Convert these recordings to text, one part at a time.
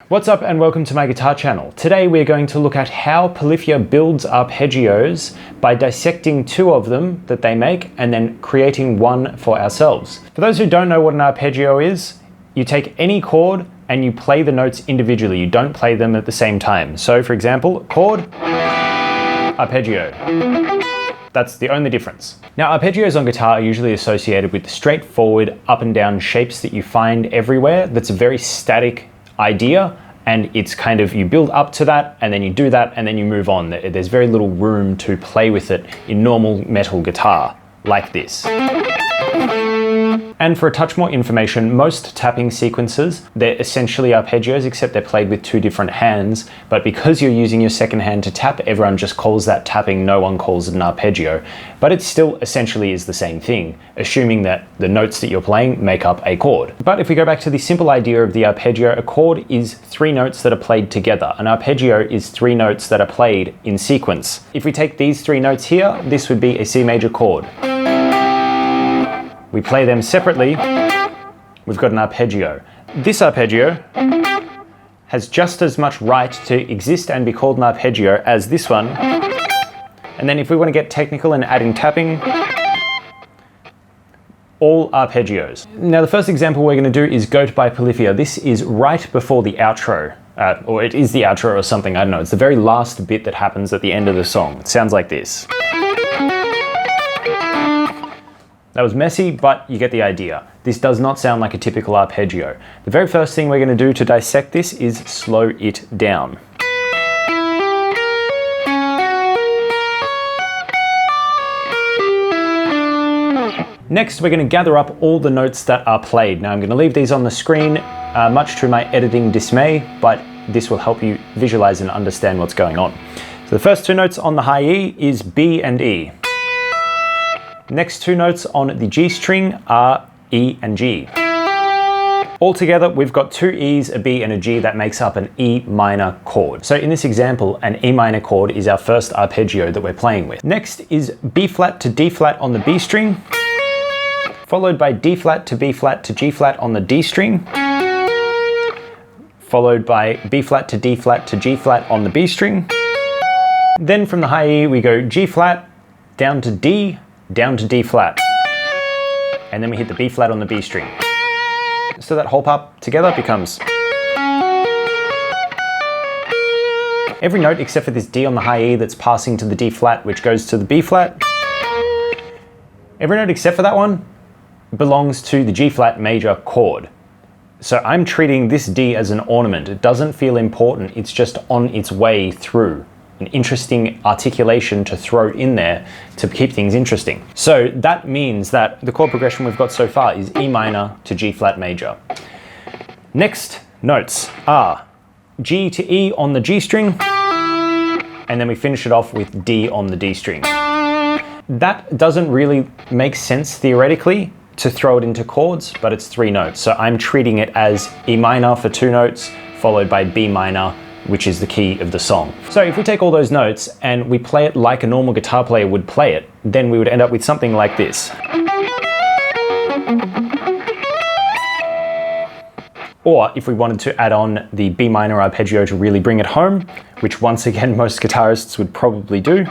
What's up and welcome to my guitar channel. Today we're going to look at how Polyphia builds arpeggios by dissecting two of them that they make and then creating one for ourselves. For those who don't know what an arpeggio is, you take any chord and you play the notes individually. You don't play them at the same time. So for example, chord, arpeggio. That's the only difference. Now, arpeggios on guitar are usually associated with the straightforward up and down shapes that you find everywhere. That's a very static idea, and it's kind of, you build up to that and then you do that and then you move on. There's very little room to play with it in normal metal guitar like this. And for a touch more information, most tapping sequences, they're essentially arpeggios, except they're played with two different hands. But because you're using your second hand to tap, everyone just calls that tapping. No one calls it an arpeggio. But it still essentially is the same thing, assuming that the notes that you're playing make up a chord. But if we go back to the simple idea of the arpeggio, a chord is three notes that are played together. An arpeggio is three notes that are played in sequence. If we take these three notes here, this would be a C major chord. We play them separately, we've got an arpeggio. This arpeggio has just as much right to exist and be called an arpeggio as this one. And then if we want to get technical and add in tapping, all arpeggios. Now the first example we're going to do is Goat by Polyphia. This is right before the outro, or it is the outro or something, I don't know. It's the very last bit that happens at the end of the song. It sounds like this. That was messy, but you get the idea. This does not sound like a typical arpeggio. The very first thing we're going to do to dissect this is slow it down. Next, we're going to gather up all the notes that are played. Now I'm going to leave these on the screen, much to my editing dismay, but this will help you visualize and understand what's going on. So the first two notes on the high E is B and E. Next two notes on the G string are E and G. Altogether, we've got two E's, a B and a G that makes up an E minor chord. So in this example, an E minor chord is our first arpeggio that we're playing with. Next is B flat to D flat on the B string, followed by D flat to B flat to G flat on the D string, followed by B flat to D flat to G flat on the B string. Then from the high E, we go G flat, down to D, down to D flat, and then we hit the B flat on the B string. So that whole part together becomes. Every note except for this D on the high E that's passing to the D flat, which goes to the B flat. Every note except for that one belongs to the G flat major chord. So I'm treating this D as an ornament. It doesn't feel important, it's just on its way through. An interesting articulation to throw in there to keep things interesting. So that means that the chord progression we've got so far is E minor to G flat major. Next notes are G to E on the G string, and then we finish it off with D on the D string. That doesn't really make sense theoretically to throw it into chords, but it's three notes. So I'm treating it as E minor for two notes, followed by B minor, which is the key of the song. So if we take all those notes and we play it like a normal guitar player would play it, then we would end up with something like this. Or if we wanted to add on the B minor arpeggio to really bring it home, which once again most guitarists would probably do.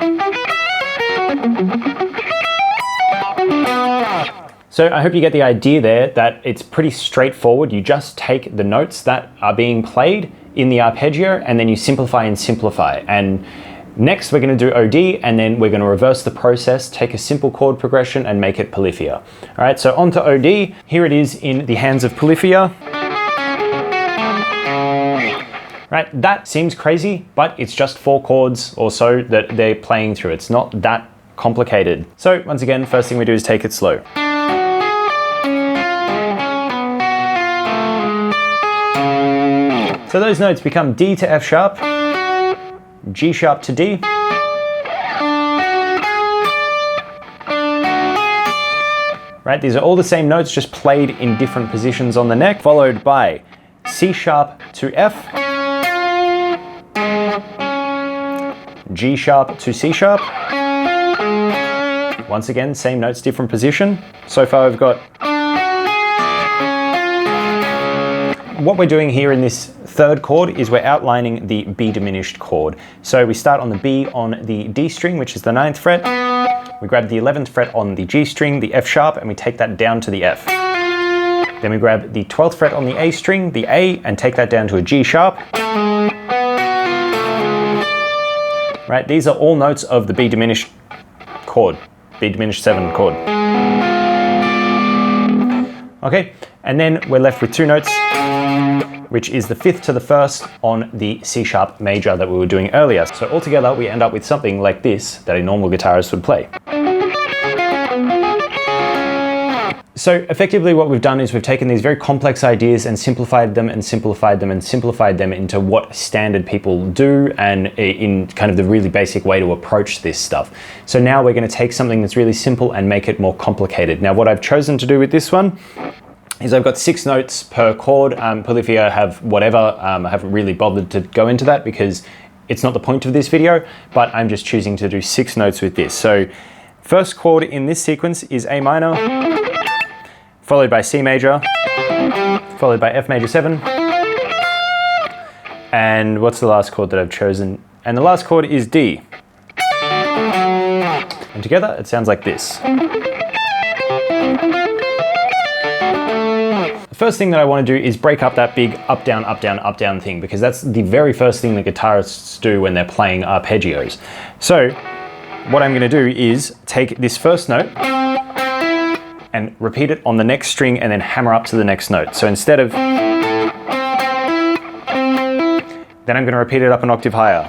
So I hope you get the idea there that it's pretty straightforward. You just take the notes that are being played in the arpeggio and then you simplify and simplify. And next we're going to do OD, and then we're going to reverse the process, take a simple chord progression and make it Polyphia. All right, so on to OD. Here it is in the hands of Polyphia. Right, that seems crazy, but it's just four chords or so that they're playing through. It's not that complicated. So once again, first thing we do is take it slow. So those notes become D to F sharp, G sharp to D, right? These are all the same notes, just played in different positions on the neck, followed by C sharp to F, G sharp to C sharp. Once again, same notes, different position. So far we've got what we're doing here in this third chord is we're outlining the B diminished chord. So we start on the B on the D string, which is the 9th fret. We grab the 11th fret on the G string, the F sharp, and we take that down to the F. Then we grab the 12th fret on the A string, the A, and take that down to a G sharp. Right, these are all notes of the B diminished chord, B diminished 7 chord. Okay, and then we're left with 2 notes, which is the 5th to the 1st on the C sharp major that we were doing earlier. So altogether, we end up with something like this that a normal guitarist would play. So effectively what we've done is we've taken these very complex ideas and simplified them and simplified them and simplified them into what standard people do, and in kind of the really basic way to approach this stuff. So now we're going to take something that's really simple and make it more complicated. Now what I've chosen to do with this one is I've got 6 notes per chord. Polyphia have whatever. I haven't really bothered to go into that because it's not the point of this video, but I'm just choosing to do 6 notes with this. So first chord in this sequence is A minor, followed by C major, followed by F major 7. And what's the last chord that I've chosen? And the last chord is D. And together it sounds like this. The first thing that I want to do is break up that big up, down, up, down, up, down thing, because that's the very first thing that guitarists do when they're playing arpeggios. So what I'm going to do is take this first note and repeat it on the next string and then hammer up to the next note. So instead of, then I'm going to repeat it up an octave higher.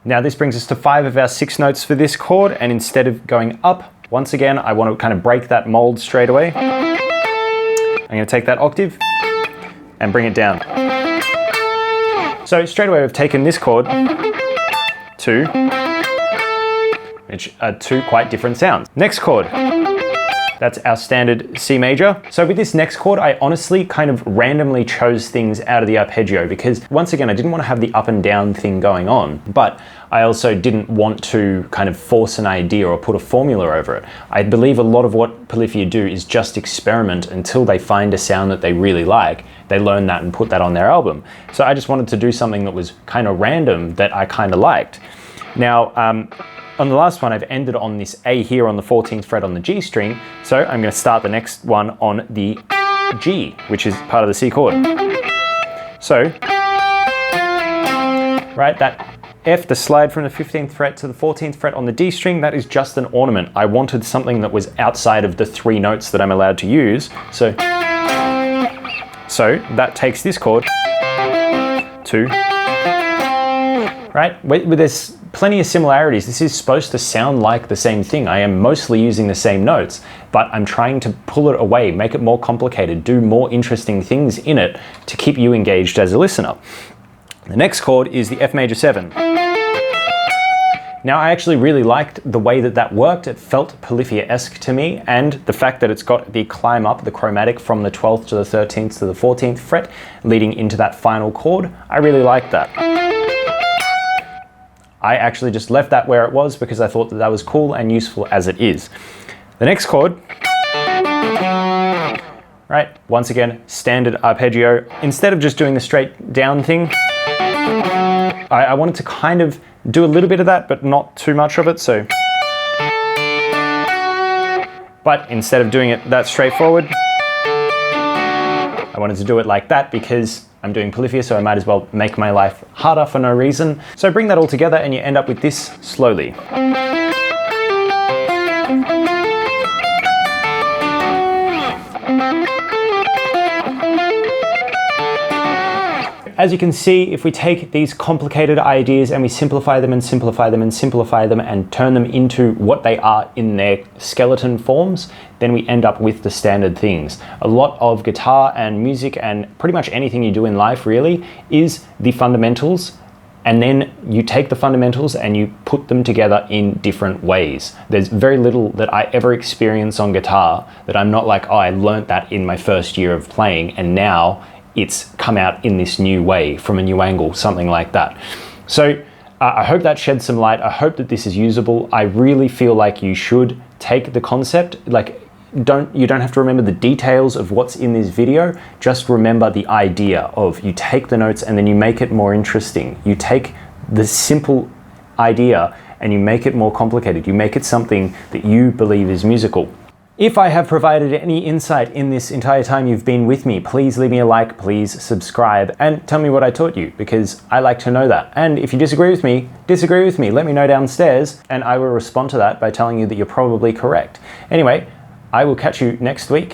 Now this brings us to 5 of our 6 notes for this chord, and instead of going up, once again, I want to kind of break that mold straight away. I'm going to take that octave and bring it down. So straight away we've taken this chord to, which are 2 quite different sounds. Next chord. That's our standard C major. So with this next chord, I honestly kind of randomly chose things out of the arpeggio because once again, I didn't want to have the up and down thing going on, but I also didn't want to kind of force an idea or put a formula over it. I believe a lot of what Polyphia do is just experiment until they find a sound that they really like. They learn that and put that on their album. So I just wanted to do something that was kind of random that I kind of liked. Now, on the last one, I've ended on this A here on the 14th fret on the G string, so I'm going to start the next one on the G, which is part of the C chord. So, right, that F, the slide from the 15th fret to the 14th fret on the D string, that is just an ornament. I wanted something that was outside of the 3 notes that I'm allowed to use, so that takes this chord to, right, there's plenty of similarities. This is supposed to sound like the same thing. I am mostly using the same notes, but I'm trying to pull it away, make it more complicated, do more interesting things in it to keep you engaged as a listener. The next chord is the F major 7. Now I actually really liked the way that that worked. It felt Polyphia-esque to me, and the fact that it's got the climb up, the chromatic from the 12th to the 13th to the 14th fret leading into that final chord, I really liked that. I actually just left that where it was because I thought that that was cool and useful as it is. The next chord, right, once again, standard arpeggio. Instead of just doing the straight down thing, I wanted to kind of do a little bit of that, but not too much of it, so. But instead of doing it that straightforward, I wanted to do it like that because I'm doing Polyphia, so I might as well make my life harder for no reason. So bring that all together and you end up with this slowly. As you can see, if we take these complicated ideas and we simplify them and simplify them and simplify them and turn them into what they are in their skeleton forms, then we end up with the standard things. A lot of guitar and music and pretty much anything you do in life really is the fundamentals, and then you take the fundamentals and you put them together in different ways. There's very little that I ever experience on guitar that I'm not like, oh, I learnt that in my first year of playing and now it's come out in this new way from a new angle, something like that. So I hope that sheds some light. I hope that this is usable. I really feel like you should take the concept, like you don't have to remember the details of what's in this video, just remember the idea of you take the notes and then you make it more interesting. You take the simple idea and you make it more complicated. You make it something that you believe is musical. If I have provided any insight in this entire time you've been with me, please leave me a like, please subscribe, and tell me what I taught you, because I like to know that. And if you disagree with me, let me know downstairs, and I will respond to that by telling you that you're probably correct. Anyway, I will catch you next week.